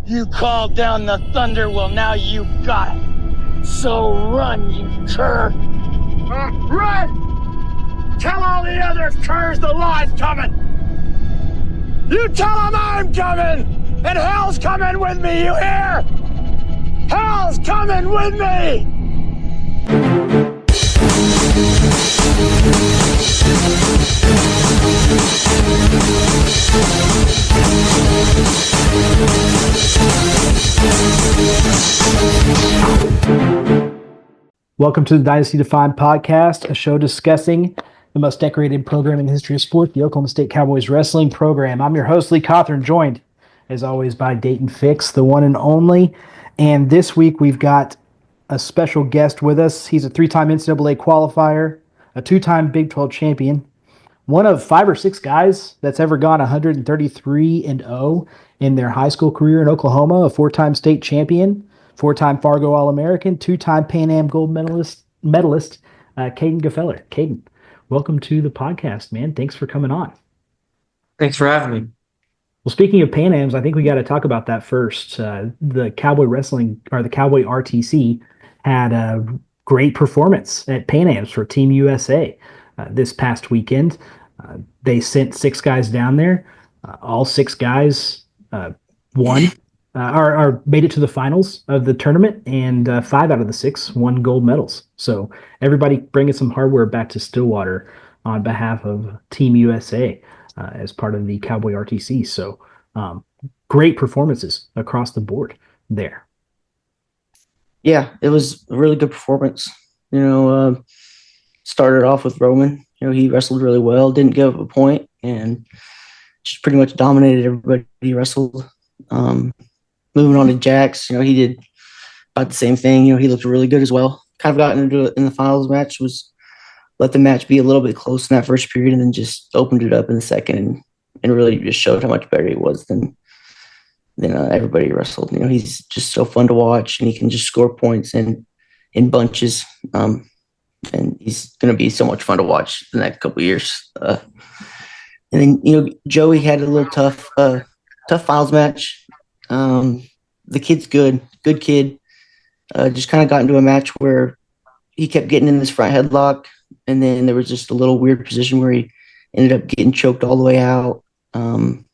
You called down the thunder, well now you got it. So run, you cur. Run! Tell all the other curs the law's coming! You tell them I'm coming! And hell's coming with me, you hear? Hell's coming with me! Welcome to the Dynasty Defined Podcast, a show discussing the most decorated program in the history of sport, the Oklahoma State Cowboys wrestling program. I'm your host, Lee Cothran, joined, as always, by Daton Fix, the one and only. And this week, we've got a special guest with us. He's a three-time NCAA qualifier, a two-time Big 12 champion, one of 5 or 6 guys that's ever gone 133-0 in their high school career in Oklahoma, a 4-time state champion, 4-time Fargo All-American, 2-time Pan Am gold medalist, Kaden Gfeller. Kaden, welcome to the podcast, man. Thanks for coming on. Thanks for having me. Well, speaking of Pan Ams, I think we got to talk about that first. The Cowboy Wrestling, or the Cowboy RTC, had a great performance at Pan Ams for Team USA this past weekend. They sent 6 guys down there. All 6 guys won. Or made it to the finals of the tournament, and 5 out of the 6 won gold medals. So everybody bringing some hardware back to Stillwater on behalf of Team USA as part of the Cowboy RTC. So great performances across the board there. Yeah, it was a really good performance. Started off with Roman. He wrestled really well, didn't give up a point, and just pretty much dominated everybody he wrestled. Moving on to Jax, he did about the same thing. He looked really good as well. Kind of got into it in the finals match, was let the match be a little bit close in that first period, and then just opened it up in the second and really just showed how much better he was than everybody he wrestled. He's just so fun to watch, and he can just score points in bunches. And he's going to be so much fun to watch the next couple of years. And then, Joey had a little tough finals match. The kid's good kid. Just kind of got into a match where he kept getting in this front headlock, and then there was just a little weird position where he ended up getting choked all the way out. And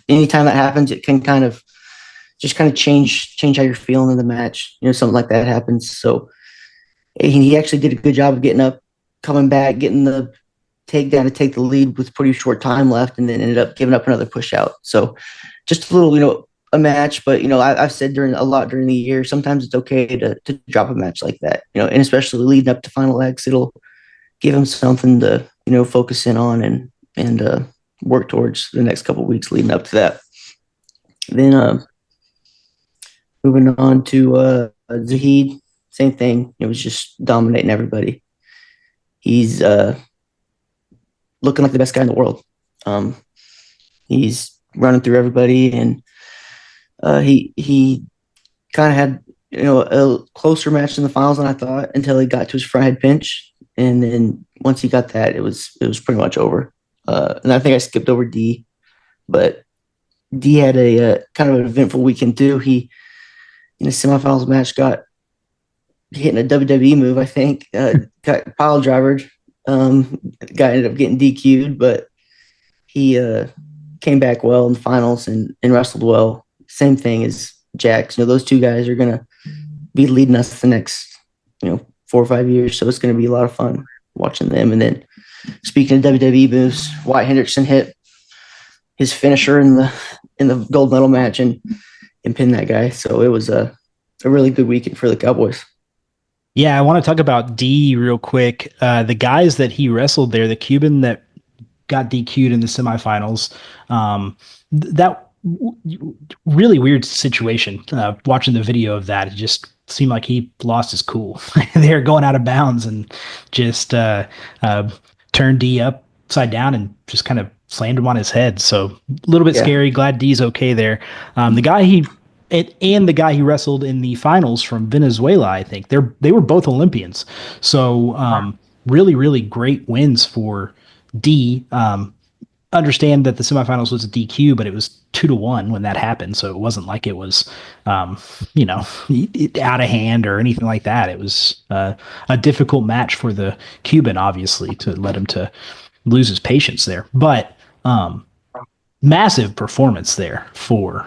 anytime that happens, it can kind of change how you're feeling in the match. Something like that happens. So he actually did a good job of getting up, coming back, getting the takedown to take the lead with pretty short time left, and then ended up giving up another push out. So just a little, a match, but I've said during the year, sometimes it's okay to drop a match like that, and especially leading up to Final X, it'll give him something to focus in on and work towards the next couple of weeks leading up to that. Then moving on to Zahid, same thing. It was just dominating everybody. He's looking like the best guy in the world. He's running through everybody, and he kind of had a closer match in the finals than I thought until he got to his front head pinch, and then once he got that, it was pretty much over. And I think I skipped over D, but D had a kind of an eventful weekend too. He in a semifinals match got hitting a WWE move, I think, got pile drivered. Guy ended up getting DQ'd, but he came back well in the finals and wrestled well. Same thing as Jax. Those 2 guys are going to be leading us the next, 4 or 5 years. So it's going to be a lot of fun watching them. And then speaking of WWE moves, Wyatt Hendrickson hit his finisher in the gold medal match and pinned that guy. So it was a really good weekend for the Cowboys. Yeah, I want to talk about D real quick. The guys that he wrestled there, the Cuban that got DQ'd in the semifinals, that really weird situation. Watching the video of that, it just seemed like he lost his cool. They were going out of bounds and just turned D upside down and just kind of slammed him on his head. So a little bit scary. Glad D's okay there. The guy he wrestled in the finals from Venezuela, I think they were both Olympians. So really, really great wins for D. understand that the semifinals was a DQ, but it was 2-1 when that happened. So it wasn't like it was, you know, out of hand or anything like that. It was a difficult match for the Cuban, obviously, to let him to lose his patience there. But massive performance there for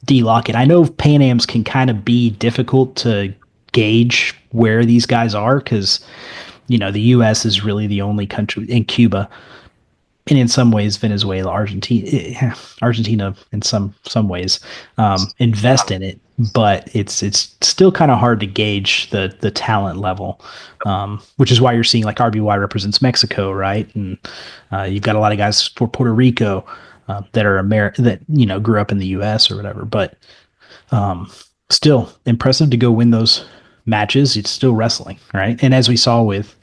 D. Lockett. I know Pan Ams can kind of be difficult to gauge where these guys are because, you know, the U.S. is really the only country in Cuba. And in some ways, Venezuela, Argentina, in some ways, invest in it, but it's still kind of hard to gauge the talent level, which is why you're seeing like RBY represents Mexico, right? And you've got a lot of guys for Puerto Rico that are that grew up in the U.S. or whatever, but still impressive to go win those matches. It's still wrestling, right? And as we saw with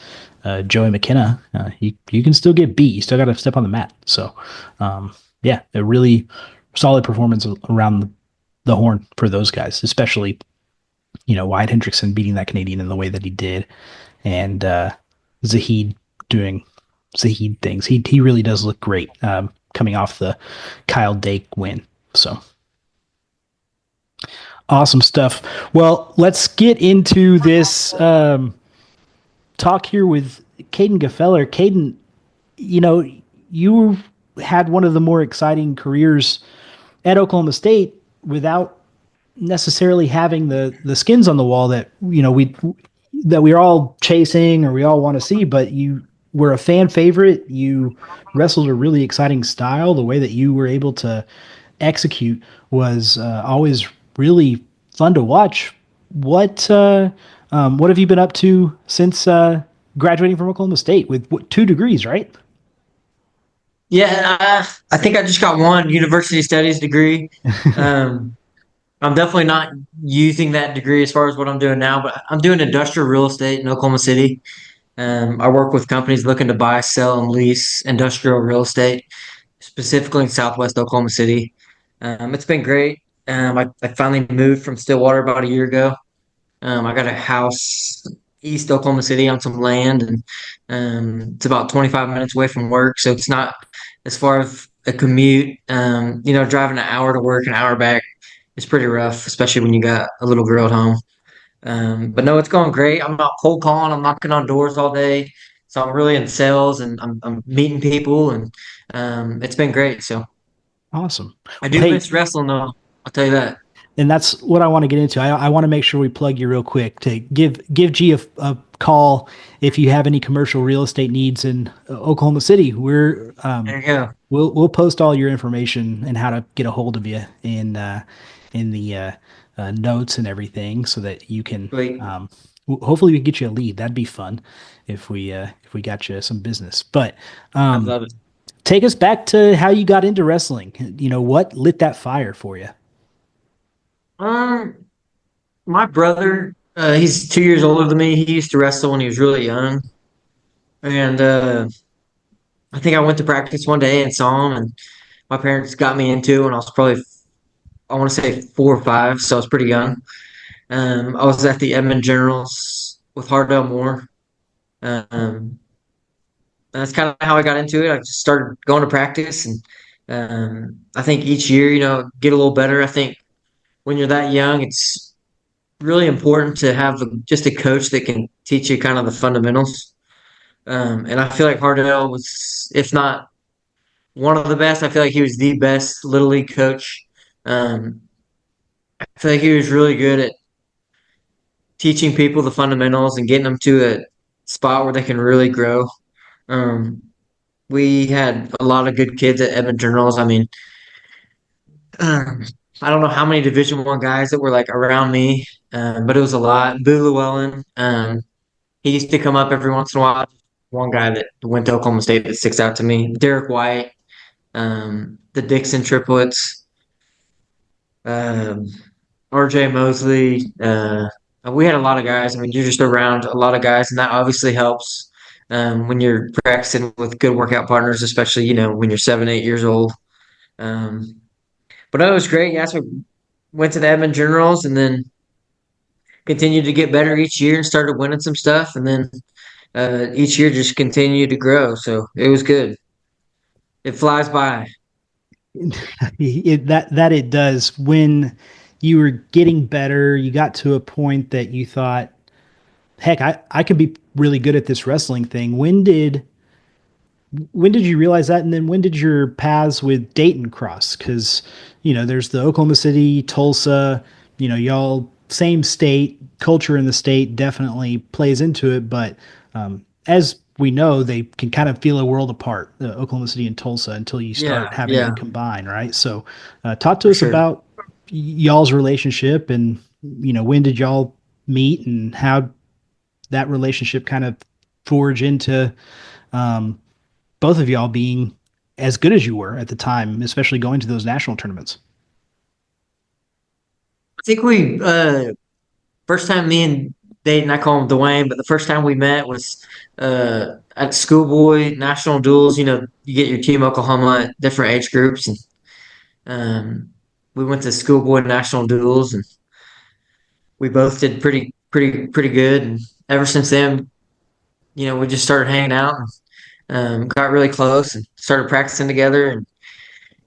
Joey McKenna, you can still get beat. You still got to step on the mat. So, yeah, a really solid performance around the horn for those guys, especially, Wyatt Hendrickson beating that Canadian in the way that he did, and Zahid doing Zahid things. He really does look great coming off the Kyle Dake win. So, awesome stuff. Well, let's get into this talk here with Kaden Gfeller. Kaden, you had one of the more exciting careers at Oklahoma State without necessarily having the skins on the wall that we're all chasing or we all want to see, but you were a fan favorite. You wrestled a really exciting style. The way that you were able to execute was always really fun to watch. What have you been up to since graduating from Oklahoma State with 2 degrees, right? Yeah, I think I just got one university studies degree. I'm definitely not using that degree as far as what I'm doing now, but I'm doing industrial real estate in Oklahoma City. I work with companies looking to buy, sell, and lease industrial real estate, specifically in Southwest Oklahoma City. It's been great. I finally moved from Stillwater about a year ago. I got a house east Oklahoma City on some land, and it's about 25 minutes away from work, so it's not as far as a commute. Driving an hour to work, an hour back is pretty rough, especially when you got a little girl at home. But no, it's going great. I'm not cold calling. I'm knocking on doors all day, so I'm really in sales and I'm meeting people, and it's been great. So awesome. I do miss wrestling, though. I'll tell you that. And that's what I want to get into. I want to make sure we plug you real quick to give G a call if you have any commercial real estate needs in Oklahoma City. We're there you go. We'll post all your information and how to get a hold of you in the notes and everything, so that you can hopefully we can get you a lead. That'd be fun if we got you some business. But I love it. Take us back to how you got into wrestling. What lit that fire for you? My brother, he's 2 years older than me. He used to wrestle when he was really young, and I think I went to practice one day and saw him, and my parents got me into it when I was probably, I want to say 4 or 5, so I was pretty young. I was at the Edmond Generals with Hardell Moore. That's kind of how I got into it. I just started going to practice, and I think each year, get a little better. I think when you're that young, it's really important to have just a coach that can teach you kind of the fundamentals. And I feel like Hardell was, if not one of the best, I feel like he was the best Little League coach. I feel like he was really good at teaching people the fundamentals and getting them to a spot where they can really grow. We had a lot of good kids at Edmond Journals. I mean, I don't know how many Division I guys that were like around me, but it was a lot. Boo Llewellyn, he used to come up every once in a while. One guy that went to Oklahoma State that sticks out to me. Derek White, the Dixon triplets, RJ Mosley. We had a lot of guys. I mean, you're just around a lot of guys, and that obviously helps when you're practicing with good workout partners, especially, when you're 7, 8 years old. But no, it was great. Yeah, so we went to the Edmond Generals and then continued to get better each year and started winning some stuff. And then each year just continued to grow. So it was good. It flies by. It does. When you were getting better, you got to a point that you thought, heck, I could be really good at this wrestling thing. When did you realize that? And then when did your paths with Daton cross? Because, there's the Oklahoma City, Tulsa, y'all same state, culture in the state definitely plays into it. But as we know, they can kind of feel a world apart, Oklahoma City and Tulsa, until you start Yeah, having to yeah, combine, right? So talk to for us sure. about y'all's relationship and, when did y'all meet and how that relationship kind of forge into um, both of y'all being as good as you were at the time, especially going to those national tournaments. I think we first time me and Dayton, I call him Dwayne, but the first time we met was at schoolboy national duels. You get your team Oklahoma at different age groups, and um, we went to schoolboy national duels, and we both did pretty good. And ever since then, we just started hanging out and got really close and started practicing together. And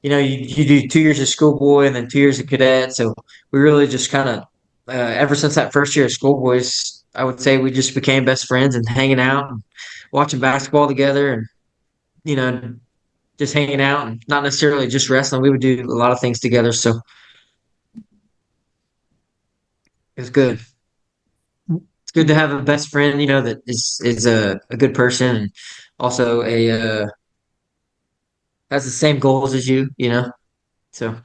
you do 2 years of schoolboy and then 2 years of cadet. So we really just kind of, ever since that first year of schoolboys, I would say we just became best friends and hanging out and watching basketball together and, you know, just hanging out and not necessarily just wrestling. We would do a lot of things together. So it was good. It's good to have a best friend, that is a good person and also has the same goals as you. So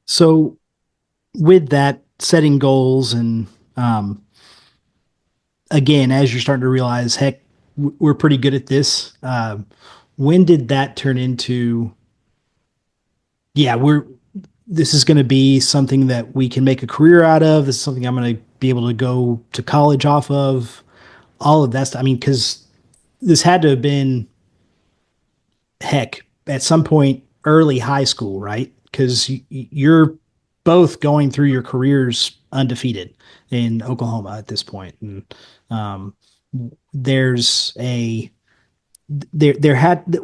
So with that, setting goals and um, again, as you're starting to realize, heck, we're pretty good at this. When did that turn into? Yeah, this is going to be something that we can make a career out of. This is something I'm going to be able to go to college off of. All of that stuff. I mean, because this had to have been, heck, at some point early high school, right? Because you're both going through your careers undefeated in Oklahoma at this point, and um, there's a there had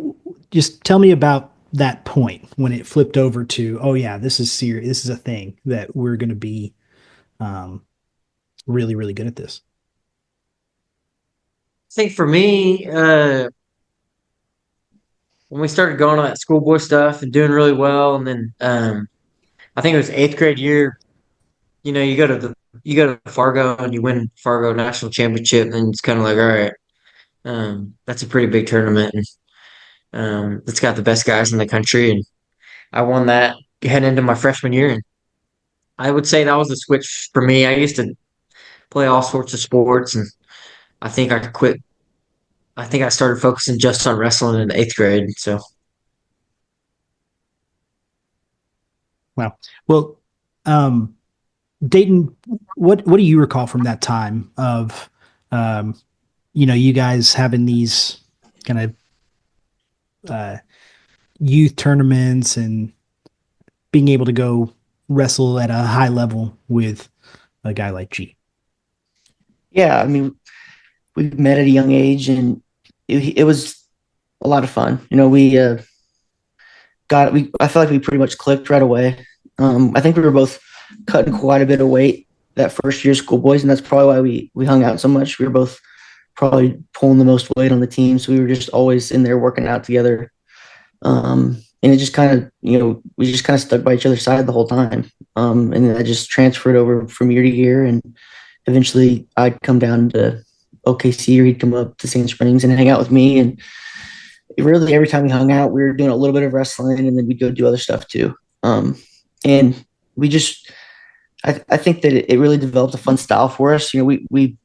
just tell me about that point when it flipped over to, oh yeah, this is serious, this is a thing that we're going to be um, really really good at this. I think for me, when we started going on that schoolboy stuff and doing really well, and then I think it was eighth grade year. You go to Fargo and you win Fargo national championship, and it's kind of like, all right, that's a pretty big tournament, and it's got the best guys in the country, and I won that heading into my freshman year, and I would say that was a switch for me. I used to play all sorts of sports, and I think I quit. I think I started focusing just on wrestling in eighth grade. So Wow. Well, um, Dayton, what do you recall from that time of, um, you guys having these kind of uh, youth tournaments and being able to go wrestle at a high level with a guy like G? Yeah, I mean, we met at a young age, and it was a lot of fun. We I feel like we pretty much clicked right away. I think we were both cutting quite a bit of weight that first year of schoolboys, and that's probably why we hung out so much. We were both probably pulling the most weight on the team, so we were just always in there working out together. And it just kind of, we just kind of stuck by each other's side the whole time. And then I just transferred over from year to year, and eventually I'd come down to OKC, or he'd come up to Sand Springs and hang out with me. And really every time we hung out, we were doing a little bit of wrestling, and then we'd go do other stuff too. And we just, I think that it really developed a fun style for us. We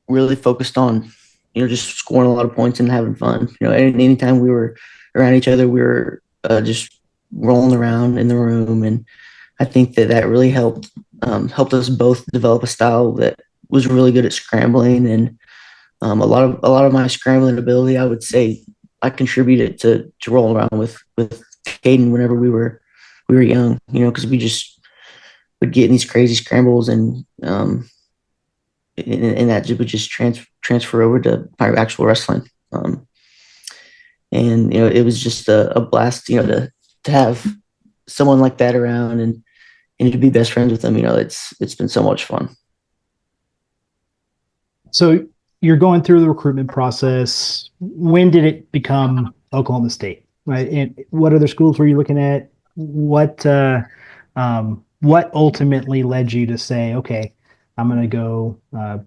really focused on, just scoring a lot of points and having fun. Anytime we were around each other, we were just rolling around in the room. And I think that really helped us both develop a style that was really good at scrambling. And a lot of my scrambling ability, I would say, I contributed to rolling around with Kaden whenever we were young, because we just would get in these crazy scrambles, and that would just transfer over to my actual wrestling. And it was just a blast. To have someone like that around and to be best friends with them. It's been so much fun. So you're going through the recruitment process. When did it become Oklahoma State? Right, and what other schools were you looking at? What ultimately led you to say, okay, I'm going to go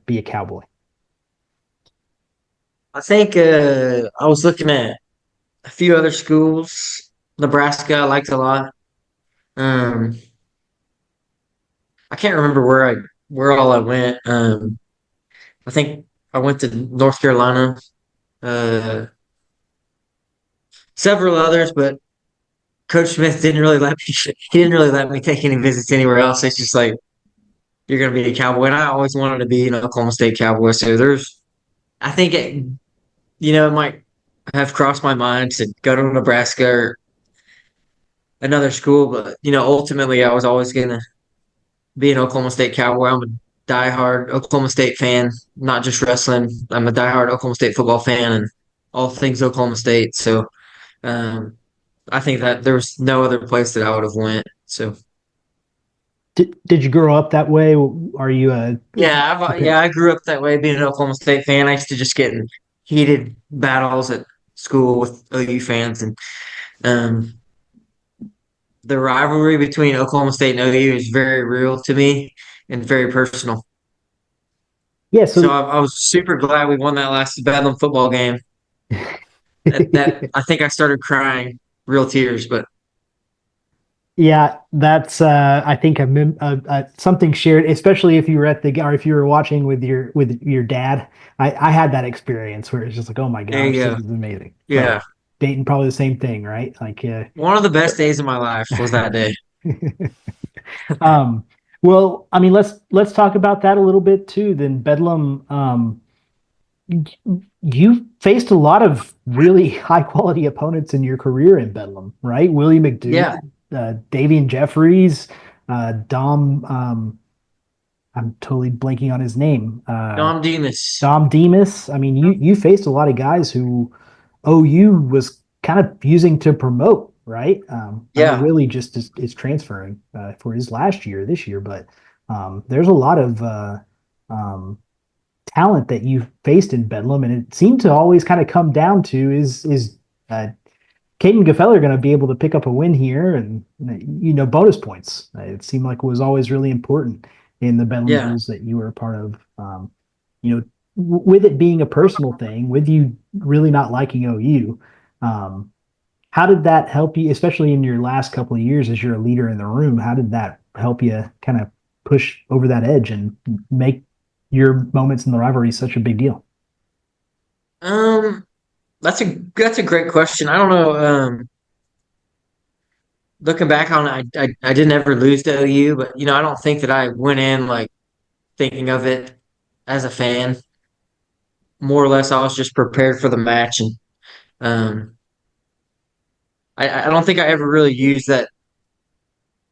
be a Cowboy? I think I was looking at a few other schools. Nebraska, I liked a lot. Um, I can't remember where all I went. I think I went to North Carolina, uh, several others, but Coach Smith didn't really let me. He didn't really let me take any visits anywhere else. It's just like you're going to be a Cowboy, and I always wanted to be an Oklahoma State Cowboy. So I think it might have crossed my mind to go to Nebraska or another school, but ultimately I was always going to be an Oklahoma State Cowboy. I'm a diehard Oklahoma State fan, not just wrestling. I'm a diehard Oklahoma State football fan and all things Oklahoma State. So um, I think that there was no other place that I would have went. So Did you grow up that way? Are you a yeah, I grew up that way, being an Oklahoma State fan. I used to just get in heated battles at school with OU fans, and um, the rivalry between Oklahoma State and OU is very real to me and very personal. Yeah, So I was super glad we won that last Bedlam football game. That I think I started crying, real tears. But yeah, that's I think something shared, especially if you were or if you were watching with your dad. I had that experience where it's just like, oh my gosh, this is amazing. Yeah, Dayton, probably the same thing, right? Like one of the best days of my life was that day. Well, I mean, let's talk about that a little bit too. Then Bedlam, you faced a lot of really high quality opponents in your career in Bedlam, right? Willie McDougall, Davian Jeffries, Dom. I'm totally blanking on his name. Dom Demas. Dom Demas. I mean, you faced a lot of guys who OU was kind of using to promote, right? Willie just is transferring for his last year this year, but there's a lot of talent that you've faced in Bedlam, and it seemed to always kind of come down to is Kaden Gfeller going to be able to pick up a win here, and bonus points. It seemed like it was always really important in the Bedlam Bulls that you were a part of. With it being a personal thing, with you really not liking OU, how did that help you, especially in your last couple of years as you're a leader in the room? How did that help you kind of push over that edge and make your moments in the rivalry such a big deal? That's a great question. I don't know. Looking back on it, I didn't ever lose to OU, but I don't think that I went in like thinking of it as a fan. More or less, I was just prepared for the match, and I don't think I ever really used that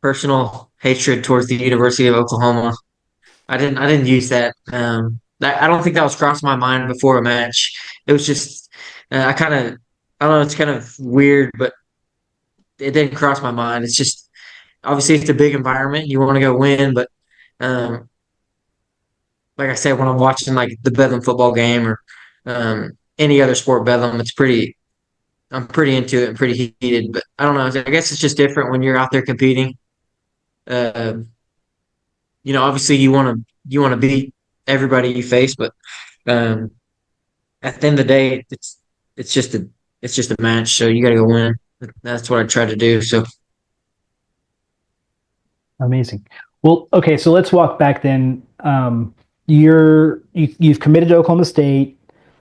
personal hatred towards the University of Oklahoma. I didn't use that. I don't think that was crossed my mind before a match. It was just I don't know. It's kind of weird, but it didn't cross my mind. It's just obviously it's a big environment. You want to go win, but um, like I said, when I'm watching like the Bedlam football game or any other sport Bedlam, I'm pretty into it and pretty heated. But I don't know. I guess it's just different when you're out there competing. Uh, obviously you want to beat everybody you face, but um, at the end of the day, it's just a match. So you got to go win. That's what I try to do. So amazing. Well, okay, so let's walk back then. You've committed to Oklahoma State.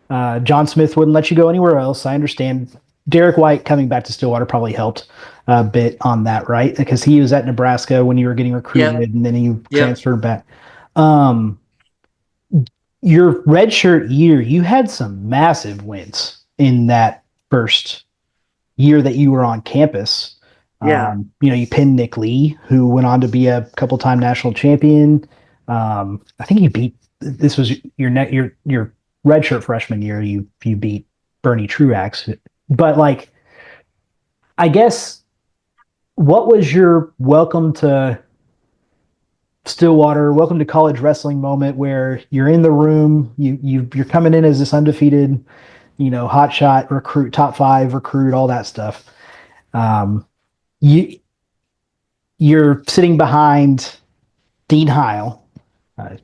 John Smith wouldn't let you go anywhere else. I understand. Derek White coming back to Stillwater probably helped a bit on that, right? Because he was at Nebraska when you were getting recruited, and then he transferred back. Your redshirt year, you had some massive wins in that first year that you were on campus. You pinned Nick Lee, who went on to be a couple-time national champion. I think you beat. This was your redshirt freshman year. You beat Bernie Truax, But like, I guess, what was your welcome to Stillwater, welcome to college wrestling moment where you're in the room, you're coming in as this undefeated, hotshot recruit, top 5 recruit, all that stuff. Um, you you're sitting behind Dean Heil,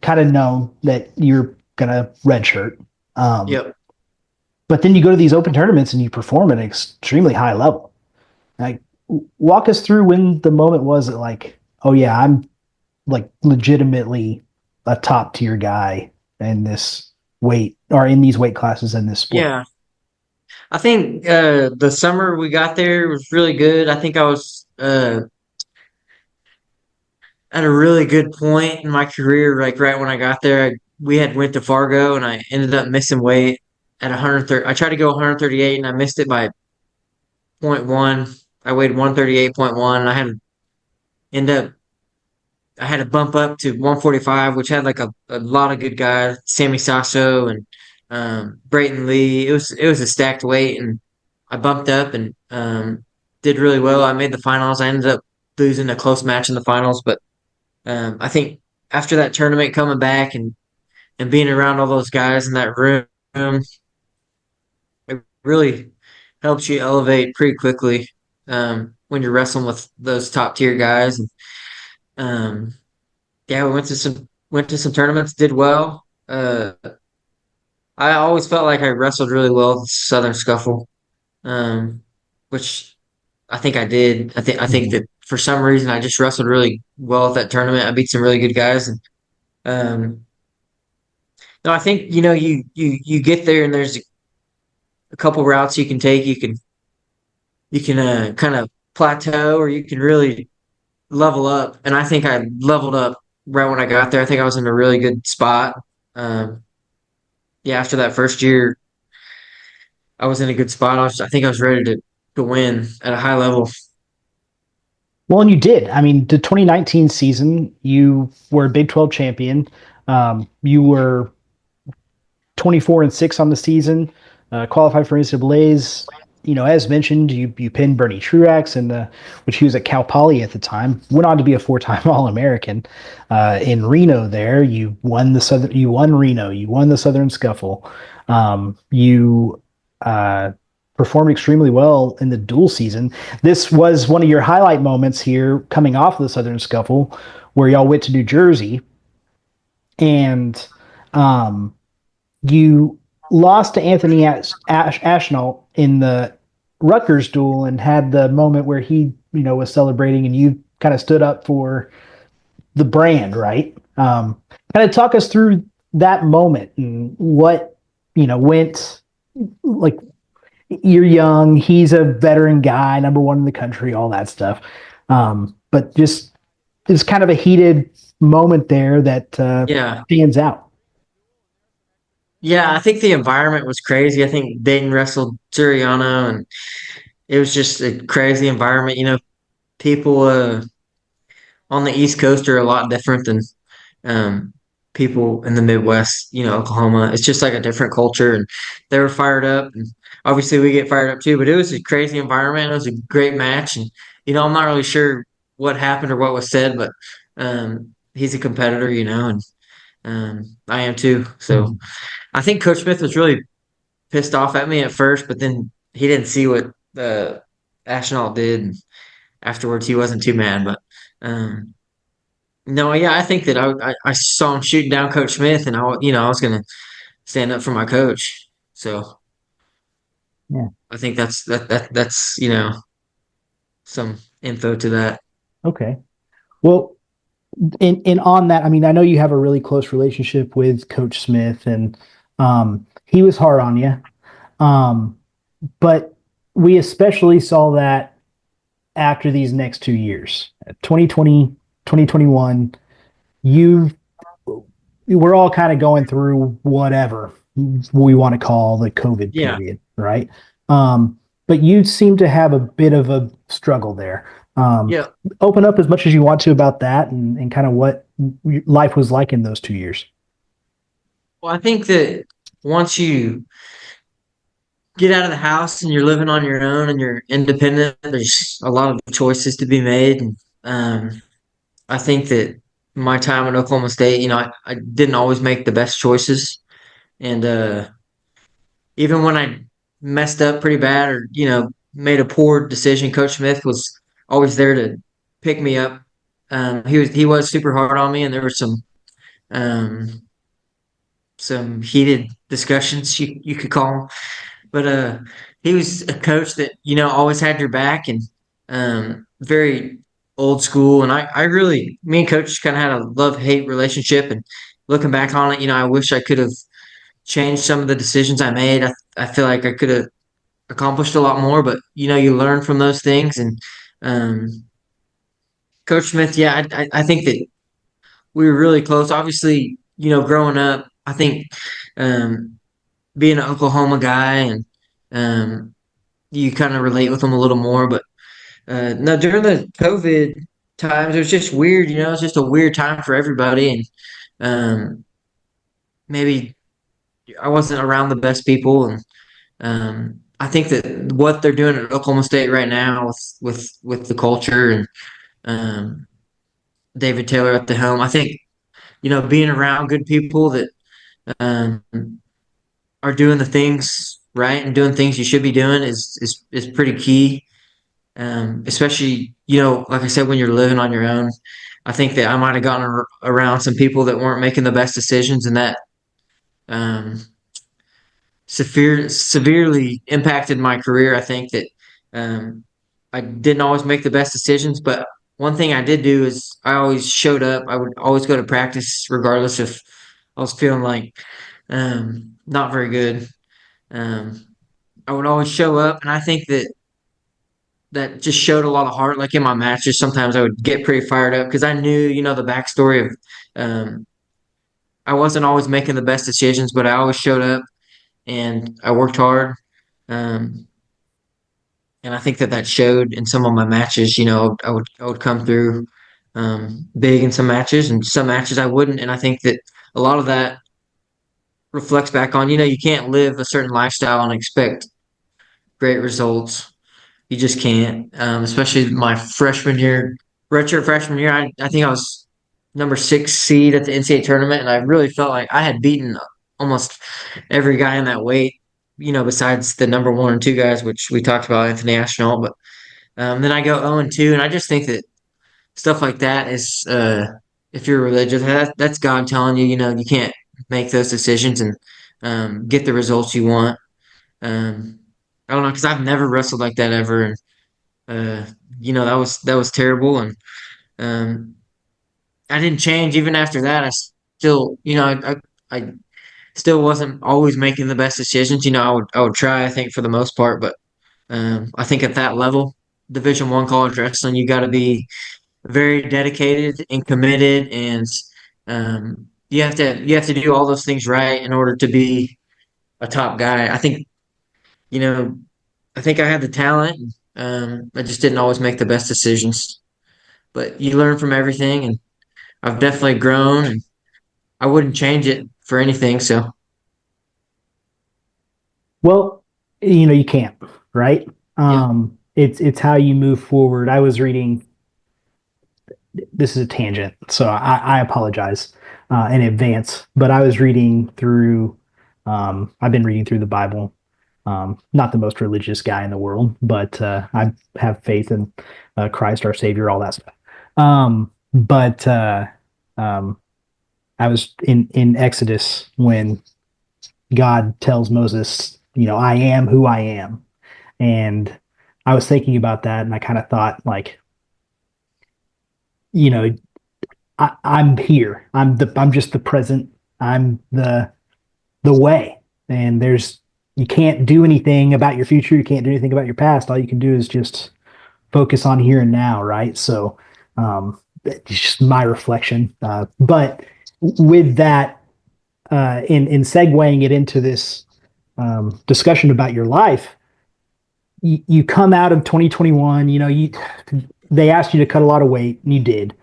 kind of know that you're gonna redshirt. Yep. But then you go to these open tournaments and you perform at an extremely high level. Like, walk us through when the moment was that, like, oh yeah, I'm like legitimately a top tier guy in this weight or in these weight classes in this sport. Yeah. I think the summer we got there was really good. I think I was at a really good point in my career. Like right when I got there, we had went to Fargo and I ended up missing weight at 130. I tried to go 138 and I missed it by point 0.1. I weighed 138.1. End up I had to bump up to 145, which had like a lot of good guys, Sammy Sasso and Brayton Lee. It was a stacked weight, and I bumped up and did really well. I made the finals. I ended up losing a close match in the finals, but I think after that tournament, coming back and being around all those guys in that room, it really helps you elevate pretty quickly when you're wrestling with those top tier guys. And yeah, we went to some tournaments, did well. I always felt like I wrestled really well with Southern Scuffle, which I think I did. I think that for some reason I just wrestled really well at that tournament. I beat some really good guys, and um, no, I think you get there and there's a couple routes you can take. You can kind of plateau, or you can really level up. And I think I leveled up right when I got there. I think I was in a really good spot. Um, yeah, after that first year, I was in a good spot. I think I was ready to win at a high level. Well, and you did. I mean, the 2019 season, you were a Big 12 champion. You were 24-6 on the season, qualified for NCAA's. As mentioned, you pinned Bernie Truax, which he was at Cal Poly at the time. Went on to be a 4-time All-American in Reno. There, you won Reno. You won the Southern Scuffle. You performed extremely well in the dual season. This was one of your highlight moments here, coming off of the Southern Scuffle, where y'all went to New Jersey, and you lost to Anthony Ashnault in the Rutgers duel and had the moment where he, was celebrating and you kind of stood up for the brand, right? Kind of talk us through that moment and what, went, like, you're young, he's a veteran guy, number 1 in the country, all that stuff. But just it's kind of a heated moment there that stands out. Yeah, I think the environment was crazy. I think Dayton wrestled Suriano, and it was just a crazy environment. People on the East Coast are a lot different than people in the Midwest. Oklahoma. It's just like a different culture, and they were fired up. And obviously, we get fired up too. But it was a crazy environment. It was a great match, and I'm not really sure what happened or what was said, but he's a competitor, and I am too. So I think Coach Smith was really pissed off at me at first, but then he didn't see what Ashnault did. And afterwards, he wasn't too mad. But no, yeah, I think that I saw him shooting down Coach Smith, and I was going to stand up for my coach. So yeah, I think that's some info to that. Okay. Well, and on that, I mean, I know you have a really close relationship with Coach Smith, and he was hard on you. But we especially saw that after these next 2 years, 2020, 2021, we're all kind of going through whatever we want to call the COVID period, right? But you seem to have a bit of a struggle there. Open up as much as you want to about that and kind of what life was like in those 2 years. Well, I think that once you get out of the house and you're living on your own and you're independent, there's a lot of choices to be made. And I think that my time at Oklahoma State, I didn't always make the best choices. And even when I messed up pretty bad or, made a poor decision, Coach Smith was always there to pick me up. He was super hard on me, and there were um, some heated discussions you could call them. But he was a coach that always had your back and very old school. And I really, me and Coach kind of had a love hate relationship. And looking back on it, I wish I could have changed some of the decisions I made. I feel like I could have accomplished a lot more. But you learn from those things. And um, Coach Smith, yeah, I think that we were really close. Obviously, growing up, I think um, being an Oklahoma guy and you kind of relate with them a little more. But no, during the COVID times, it was just weird. It's just a weird time for everybody, and maybe I wasn't around the best people. And I think that what they're doing at Oklahoma State right now with the culture and um, David Taylor at the helm, I think being around good people that um, are doing the things right and doing things you should be doing is pretty key. Especially, like I said, when you're living on your own. I think that I might have gotten around some people that weren't making the best decisions, and that um, severely impacted my career. I think that um, I didn't always make the best decisions, but one thing I did do is I always showed up. I would always go to practice, regardless if I was feeling like not very good. Um, I would always show up, and I think that just showed a lot of heart. Like in my matches, sometimes I would get pretty fired up because I knew, the backstory of I wasn't always making the best decisions, but I always showed up and I worked hard. Um, and I think that showed in some of my matches. I would come through big in some matches, and some matches I wouldn't. And I think that a lot of that reflects back on, you can't live a certain lifestyle and expect great results. You just can't. Especially my freshman year, redshirt freshman year. I think I was number 6 seed at the NCAA tournament, and I really felt like I had beaten almost every guy in that weight. Besides the number 1 and 2 guys, which we talked about, Anthony Ashnall. But then I go 0 and 2, and I just think that stuff like that is, if you're religious, that's God telling you, you can't make those decisions and get the results you want. Um, I don't know, because I've never wrestled like that ever, and that was terrible, and um, I didn't change even after that. I still, I still wasn't always making the best decisions. I would try, I think, for the most part, but I think at that level, Division I college wrestling, you got to be very dedicated and committed, and you have to do all those things right in order to be a top guy. You know, I think I had the talent. I just didn't always make the best decisions. But you learn from everything, and I've definitely grown, and I wouldn't change it for anything. So, Well, you can't, right? yeah, It's how you move forward. I was reading. This is a tangent, so I apologize in advance. But I was reading through. I've been reading through the Bible. Not the most religious guy in the world, but I have faith in Christ, our Savior, all that stuff. But I was in Exodus when God tells Moses, I am who I am. And I was thinking about that, and I kind of thought, like, I'm here. I'm just the present. I'm the way. And you can't do anything about your future. You can't do anything about your past. All you can do is just focus on here and now, right? So it's just my reflection. But with that, in segueing it into this discussion about your life, you come out of 2021. They asked you to cut a lot of weight, and you did.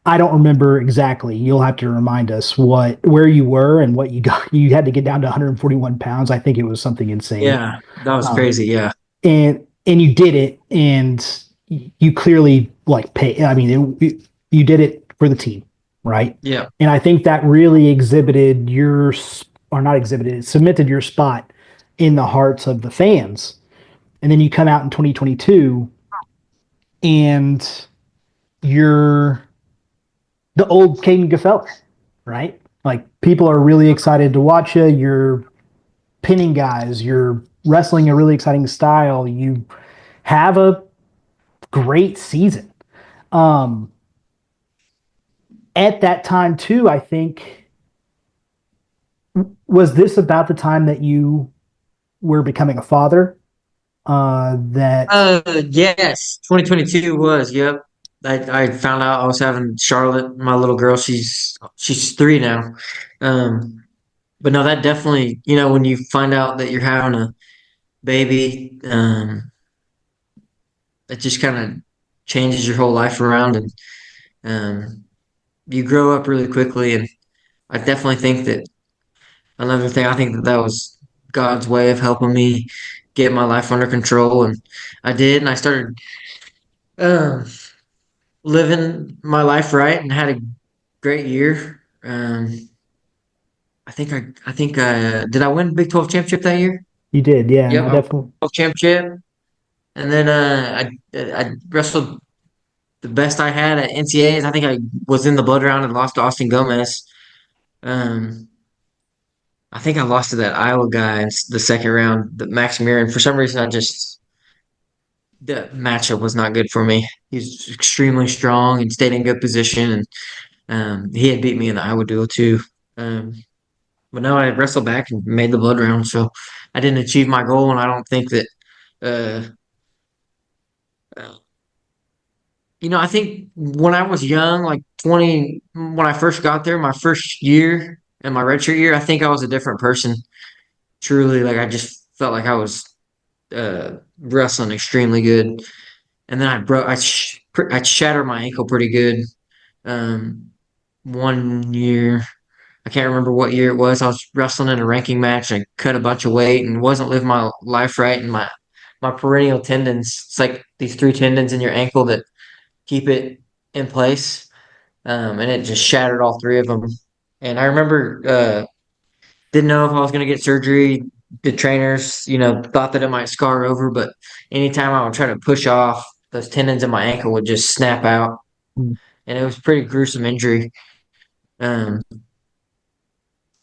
I don't remember exactly. You'll have to remind us where you were and what you got. You had to get down to 141 pounds. I think it was something insane. Yeah, that was Um, crazy. Yeah. and you did it, and you clearly like pay. I mean, you did it for the team, right? Yeah. And I think that really exhibited or not exhibited, it cemented your spot in the hearts of the fans. And then you come out in 2022, and you're the old Kaden Gfeller, right? Like people are really excited to watch you. You're pinning guys. You're wrestling a really exciting style. You have a great season. Um, at that time too, I think, was this about the time that you were becoming a father? Yes, 2022 was. Yep. I found out I was having Charlotte, my little girl. She's 3 now. But no, that definitely, when you find out that you're having a baby, it just kind of changes your whole life around, and you grow up really quickly. And I definitely think that another thing, I think that was God's way of helping me get my life under control, and I did, and I started um, living my life right and had a great year. I think I did. I win Big 12 championship that year. you did, yeah, Yep, I I won definitely. 12 championship, and then I wrestled the best I had at NCAAs. I think I was in the blood round and lost to Austin Gomez. Um, I think I lost to that Iowa guy in the second round, the Max Murin. For some reason, the matchup was not good for me. He's extremely strong and stayed in good position, and he had beat me in the Iowa duel too. Um, but no, I wrestled back and made the blood round, so I didn't achieve my goal, and I don't think that. Uh, uh, I think when I was young, like 20, when I first got there, my first year and my redshirt year, I think I was a different person. Truly, like I just felt like I was wrestling extremely good, and then I shattered my ankle pretty good. Um, one year, I can't remember what year it was. I was wrestling in a ranking match. I cut a bunch of weight and wasn't living my life right. And my perennial tendons, it's like these 3 tendons in your ankle that keep it in place. And it just shattered all 3 of them. And I remember didn't know if I was going to get surgery. The trainers, thought that it might scar over, but anytime I would try to push off, those tendons in my ankle would just snap out, and it was a pretty gruesome injury. Um,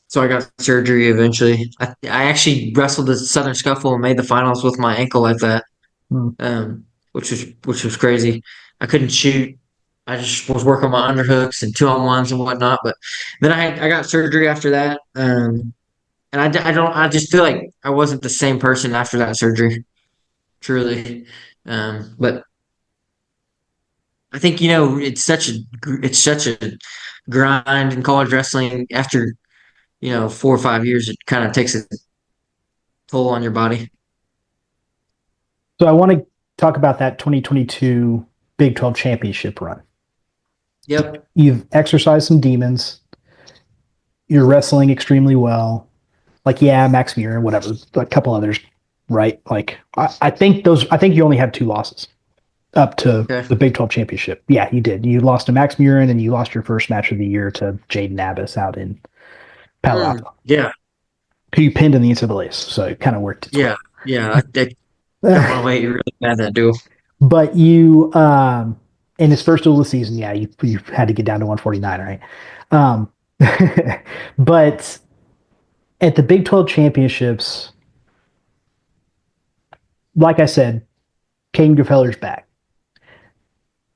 so I got surgery eventually. I actually wrestled the Southern Scuffle and made the finals with my ankle like that, Mm. which was crazy. I couldn't shoot. I just was working my underhooks and 2-on-1s and whatnot. But then I got surgery after that, and I just feel like I wasn't the same person after that surgery, truly. But I think it's such a grind in college wrestling. After 4 or 5 years, it kind of takes a toll on your body. So I want to talk about that 2022 Big 12 championship run. Yep. You've exercised some demons. You're wrestling extremely well. Like, yeah, Max Muir, whatever, a couple others, right? Like, I think you only had 2 losses up to Okay. the Big 12 championship. Yeah, you did. You lost to Max Murin, and you lost your first match of the year to Jaden Abbas out in Palo Alto, Yeah. who you pinned in the NCAAs. So it kind of worked. Yeah. Yeah. I got my weight really bad that duel. But you, in his first duel of the season, yeah, you had to get down to 149, right? Um, but at the Big 12 championships, like I said, Kaden Gfeller's back.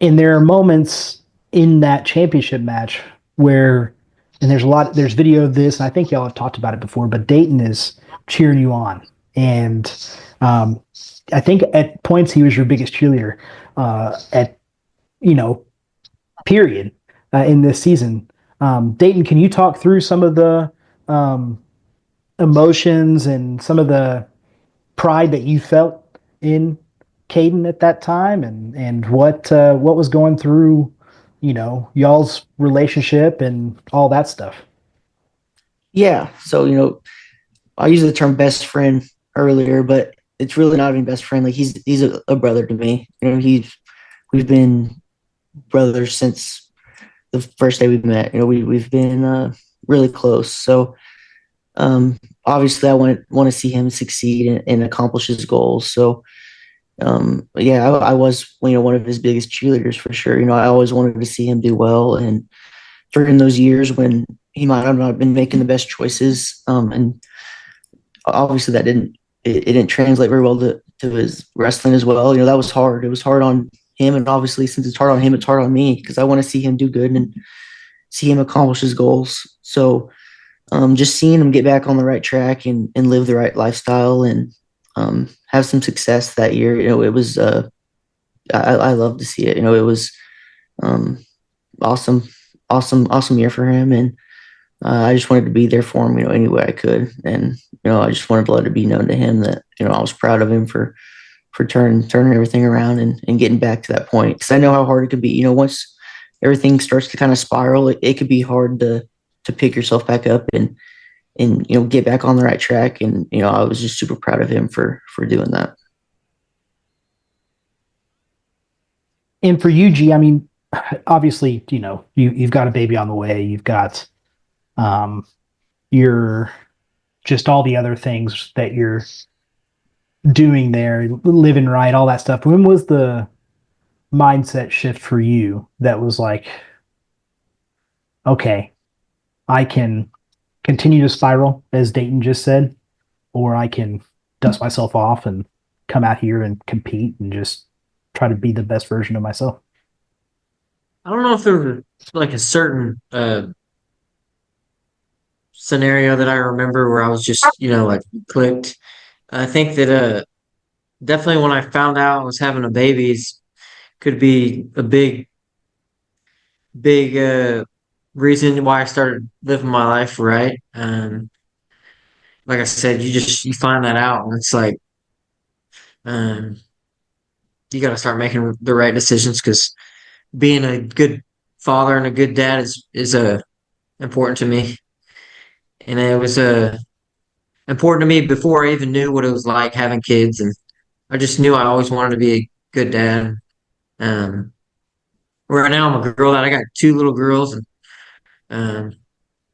And there are moments in that championship match where, and there's video of this, and I think y'all have talked about it before, but Daton is cheering you on. And I think at points he was your biggest cheerleader period in this season. Daton, can you talk through some of the emotions and some of the pride that you felt in Kaden at that time, and what was going through y'all's relationship and all that stuff. Yeah. So, I used the term best friend earlier, but it's really not even best friend. Like he's a brother to me. We've been brothers since the first day we met. We've been really close. So obviously I want to see him succeed and accomplish his goals. So yeah, I was one of his biggest cheerleaders for sure. I always wanted to see him do well, and during those years when he might have not been making the best choices, and obviously that it didn't translate very well to his wrestling as well. That was hard. It was hard on him, and obviously since it's hard on him, it's hard on me because I want to see him do good and see him accomplish his goals. So just seeing him get back on the right track and live the right lifestyle and have some success that year, it was I love to see it. It was awesome year for him, and I just wanted to be there for him, any way I could. And, I just wanted to let it be known to him that, I was proud of him for turning everything around and getting back to that point. Because I know how hard it could be. Once everything starts to kind of spiral, it could be hard to pick yourself back up and get back on the right track. And, I was just super proud of him for doing that. And for you, G, I mean, obviously, you've got a baby on the way. You've got you're just all the other things that you're doing there, living right, all that stuff. When was the mindset shift for you that was like, okay, I can continue to spiral, as Daton just said, or I can dust myself off and come out here and compete and just try to be the best version of myself? I don't know if there was like a certain scenario that I remember where I was just, like clicked. I think that definitely when I found out I was having a baby could be a big reason why I started living my life right. Like I said, you find that out and it's like um you got to start making the right decisions because being a good father and a good dad is important to me, and it was important to me before I even knew what it was like having kids, and I just knew I always wanted to be a good dad. Um, right now I'm a girl dad. I got two little girls, and um,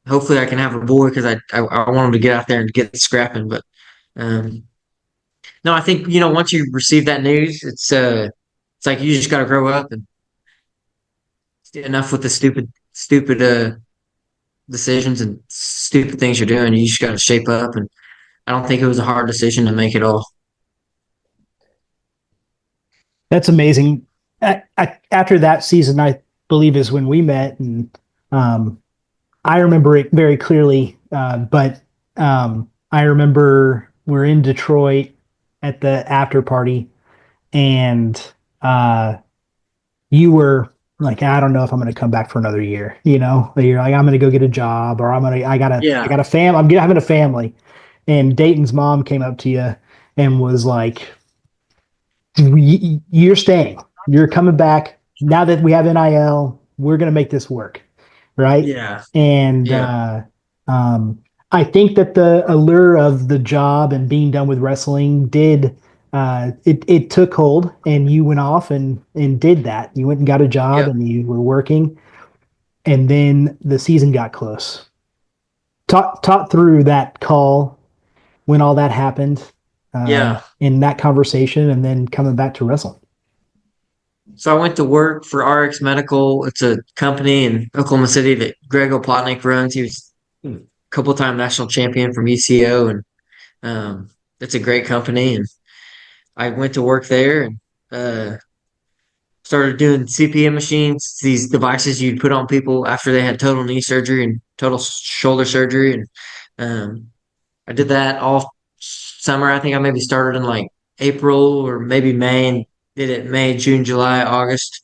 hopefully I can have a boy because I want them to get out there and get scrapping. But um, no, I think once you receive that news, it's like you just got to grow up and enough with the stupid decisions and stupid things you're doing. You just got to shape up, and I don't think it was a hard decision to make at all. That's amazing. After that season, I believe is when we met, and I remember it very clearly. But I remember we're in Detroit at the after party, and you were like, I don't know if I'm going to come back for another year. You're like, I'm going to go get a job, or I got a I'm having a family. And Dayton's mom came up to you and was like, you're staying, you're coming back. Now that we have NIL, we're going to make this work. Right. Yeah. And, I think that the allure of the job and being done with wrestling it took hold, and you went off and did that. You went and got a job, and you were working, and then the season got close. Talk through that call when all that happened. In that conversation, and then coming back to wrestle. So I went to work for RX Medical. It's a company in Oklahoma City that Greg Oplotnik runs. He was a couple-time national champion from ECO, and it's a great company. And I went to work there and started doing CPM machines, these devices you'd put on people after they had total knee surgery and total shoulder surgery. And I did that all summer. I think I maybe started in like April or maybe May, and did it May, June, July, August.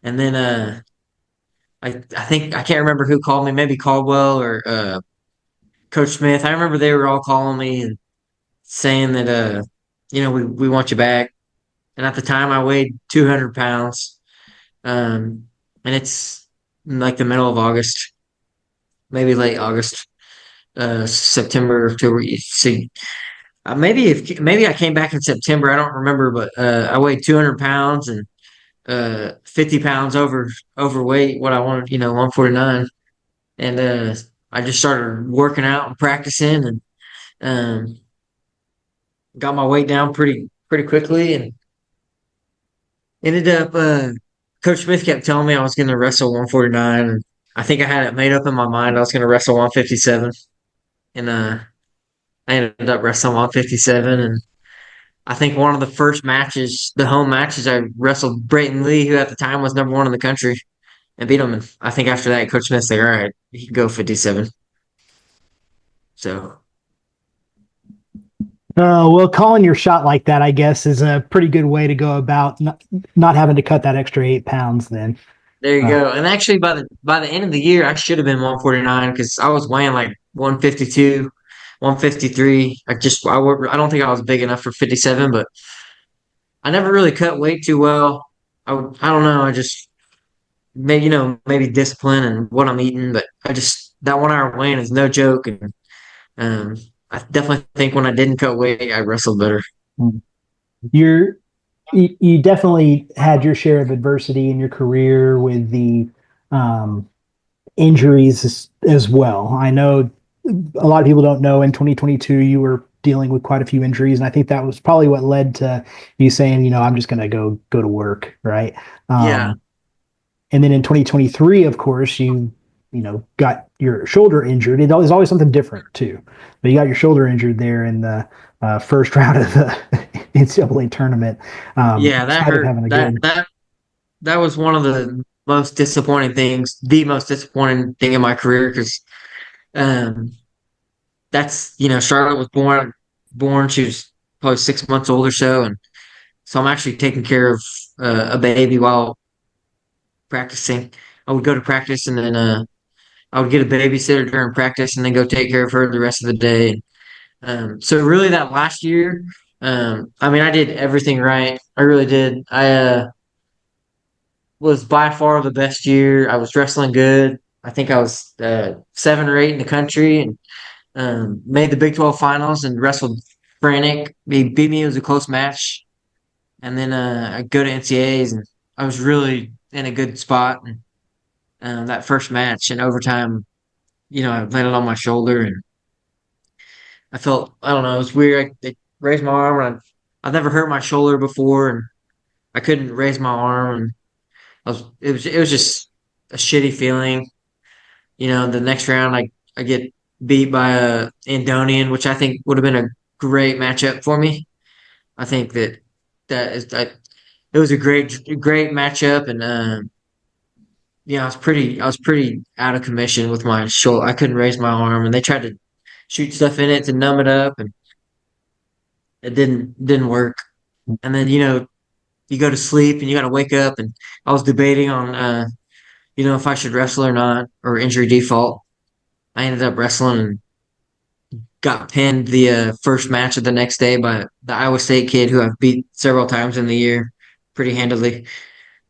And then I think I can't remember who called me, maybe Caldwell or Coach Smith. I remember they were all calling me and saying that we want you back. And at the time I weighed 200 pounds. and it's like the middle of August, maybe late August, September, October. See, maybe I came back in September. I don't remember, but I weighed 200 pounds and 50 pounds overweight. What I wanted, 149, and I just started working out and practicing, and um, got my weight down pretty quickly, and ended up. Coach Smith kept telling me I was going to wrestle 149, and I think I had it made up in my mind I was going to wrestle 157, and I ended up wrestling 157, and I think one of the first matches, the home matches, I wrestled Daton Lee, who at the time was number one in the country, and beat him. And I think after that, Coach Smith said, "All right, you can go 57." So Well, calling your shot like that, I guess, is a pretty good way to go about not having to cut that extra 8 pounds. Then there you go. And actually, by the end of the year, I should have been 149 because I was weighing like 152, 153. I don't think I was big enough for 57, but I never really cut weight too well. I don't know. I just maybe discipline and what I'm eating, but I just that 1 hour weigh-in is no joke, and um, I definitely think when I didn't cut weight, I wrestled better. you're you definitely had your share of adversity in your career with the um, injuries as well. I know a lot of people don't know in 2022 you were dealing with quite a few injuries, and I think that was probably what led to you saying, I'm just going to go to work, right? Yeah, And then in 2023, of course, got your shoulder injured. It was always something different too, but you got your shoulder injured there in the first round of the NCAA tournament. yeah, that hurt. That was one of the most disappointing things, the most disappointing thing in my career because um, that's Charlotte was born. She was probably 6 months old or so, and so I'm actually taking care of a baby while practicing. I would go to practice and then I would get a babysitter during practice and then go take care of her the rest of the day. So really, that last year, I mean, I did everything right. I really did. I was by far the best year. I was wrestling good. I think I was 7 or 8 in the country, and made the Big 12 finals and wrestled Frantic. He beat me. It was a close match, and then I go to NCAAs, and I was really in a good spot. And that first match in overtime, I landed on my shoulder, and I don't know, it was weird. They raised my arm, and I've never hurt my shoulder before, and I couldn't raise my arm, and it was just a shitty feeling. The next round, I get beat by a Andonian, which I think would have been a great matchup for me. I think it was a great matchup, and I was pretty out of commission with my shoulder. I couldn't raise my arm, and they tried to shoot stuff in it to numb it up, and it didn't work. And then you go to sleep and you got to wake up, and I was debating on if I should wrestle or not, or injury default. I ended up wrestling and got pinned the first match of the next day by the Iowa State kid who I've beat several times in the year, pretty handily.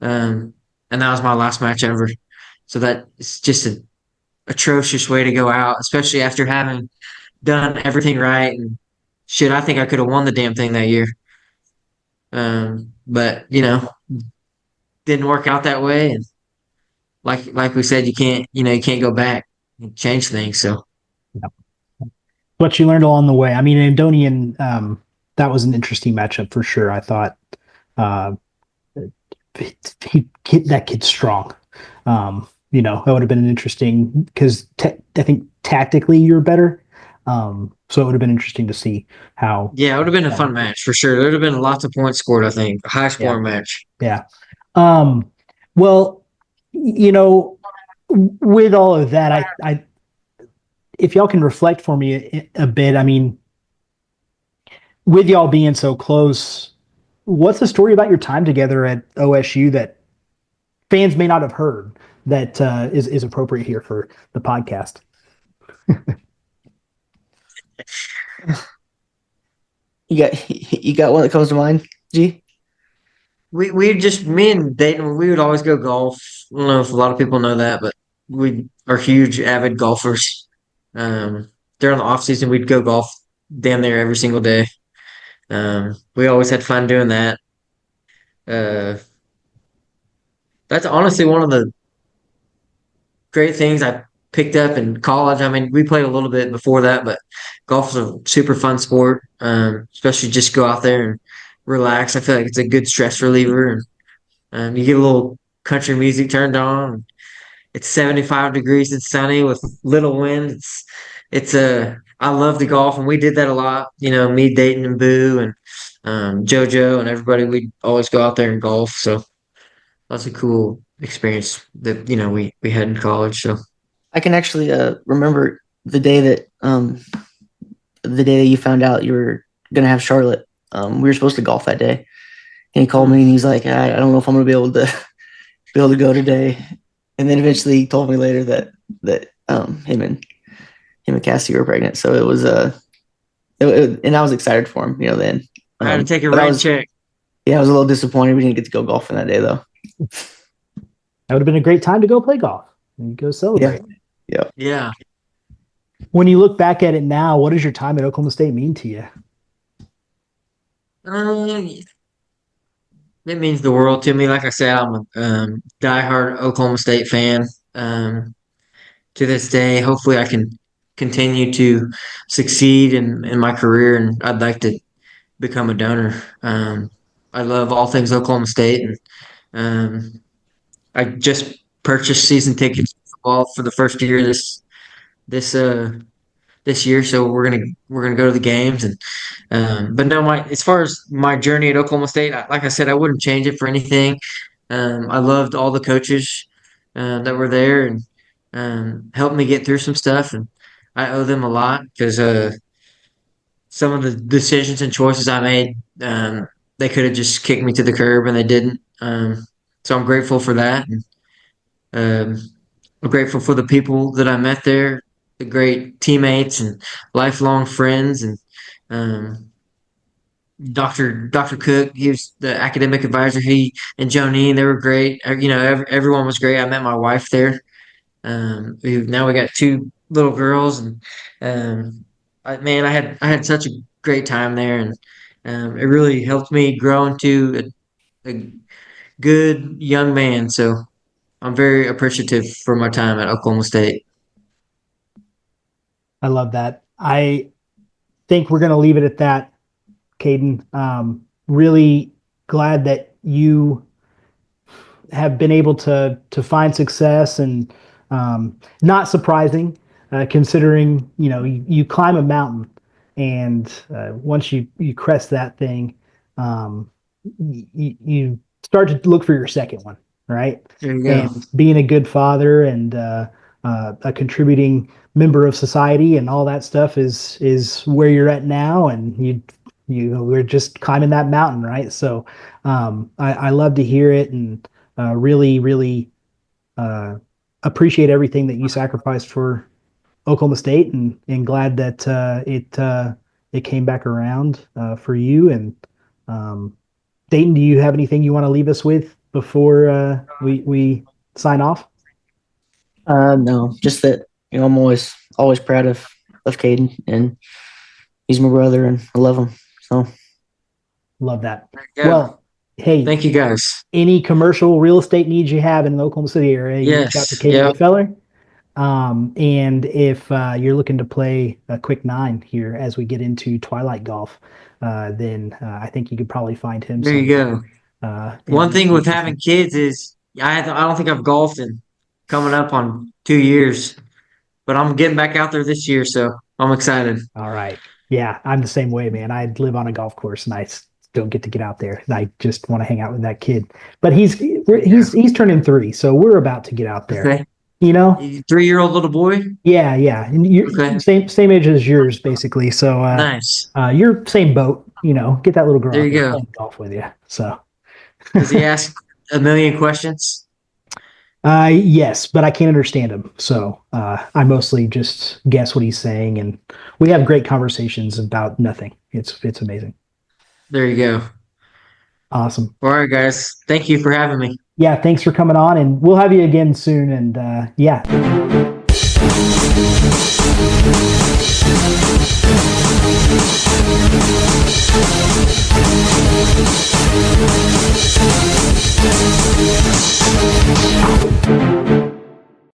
And that was my last match ever. So that is just an atrocious way to go out, especially after having done everything right. And shit, I think I could have won the damn thing that year. But didn't work out that way. And like we said, you can't go back and change things. So what you learned along the way. I mean, Andonian, that was an interesting matchup for sure. I thought uh, that kid's strong. That would have been an interesting because I think tactically you're better. So it would have been interesting to see how. Yeah, it would have been a fun match for sure. There would have been lots of points scored, I think. A high scoring match. Yeah. Well, with all of that, I if y'all can reflect for me a bit, I mean, with y'all being so close, what's the story about your time together at OSU that fans may not have heard that is appropriate here for the podcast? You got one that comes to mind, G? we just me and Dayton, we would always go golf. I don't know if a lot of people know that, but we are huge avid golfers. During the off season, we'd go golf damn near every single day. We always had fun doing that. Uh, that's honestly one of the great things I picked up in college. I mean, we played a little bit before that, but golf is a super fun sport. Especially just go out there and relax. I feel like it's a good stress reliever, and you get a little country music turned on. It's 75 degrees and sunny with little wind. It's I love the golf, and we did that a lot. You know, me, Dayton, and Boo, and JoJo, and everybody. We'd always go out there and golf. So that's a cool experience that we had in college. So I can actually remember the day that you found out you were gonna have Charlotte. We were supposed to golf that day, and he called me and he's like, I don't know if I'm gonna be able to go today. And then eventually he told me later that him and Cassie were pregnant. So it was and I was excited for him, then. I had to take a rain check. Yeah, I was a little disappointed we didn't get to go golfing that day though. That would have been a great time to go play golf and go celebrate. Yeah. When you look back at it now, what does your time at Oklahoma State mean to you? It means the world to me. Like I said, I'm a diehard Oklahoma State fan. To this day, hopefully, I can continue to succeed in my career, and I'd like to become a donor. I love all things Oklahoma State, and I just purchased season tickets for football for the first year this this year, so we're gonna go to the games. And but no, my as far as my journey at Oklahoma State, like I said, I wouldn't change it for anything. I loved all the coaches that were there and helped me get through some stuff, and I owe them a lot because some of the decisions and choices I made, they could have just kicked me to the curb, and they didn't. So I'm grateful for that. And, I'm grateful for the people that I met there, the great teammates and lifelong friends, and Dr. Cook. He was the academic advisor. He and Jonine, they were great. Everyone was great. I met my wife there. Now we got two little girls, and I had such a great time there, and it really helped me grow into a good young man. So I'm very appreciative for my time at Oklahoma State. I love that. I think we're going to leave it at that, Kaden. Really glad that you have been able to find success, and not surprising, considering you climb a mountain, and once you crest that thing, you start to look for your second one, right? There you go. And being a good father and a contributing member of society and all that stuff is where you're at now, and we're just climbing that mountain, right? So I love to hear it, and really appreciate everything that you sacrificed for Oklahoma State, and glad that it came back around for you. And Dayton, do you have anything you want to leave us with before we sign off? No, just that I'm always proud of Kaden, and he's my brother, and I love him. So love that. Yeah. Well, hey, Thank you guys. any commercial real estate needs you have in the Oklahoma City area, you reach out to Kaden Gfeller. And if you're looking to play a quick 9 here as we get into Twilight Golf, then I think you could probably find him. There you go. One thing with having kids is I don't think I've golfed in coming up on 2 years, but I'm getting back out there this year, so I'm excited. All right. Yeah, I'm the same way, man. I live on a golf course, and I don't get to get out there. And I just want to hang out with that kid. But he's turning 3, so we're about to get out there. Okay. 3-year-old little boy? Yeah. And you're same age as yours, basically. So nice. You're same boat. Get that little girl there you go. playing golf with you. So does he ask a million questions? Yes, but I can't understand him. So I mostly just guess what he's saying, and we have great conversations about nothing. It's amazing. There you go. Awesome. All right, guys. Thank you for having me. Yeah, thanks for coming on, and we'll have you again soon. And yeah.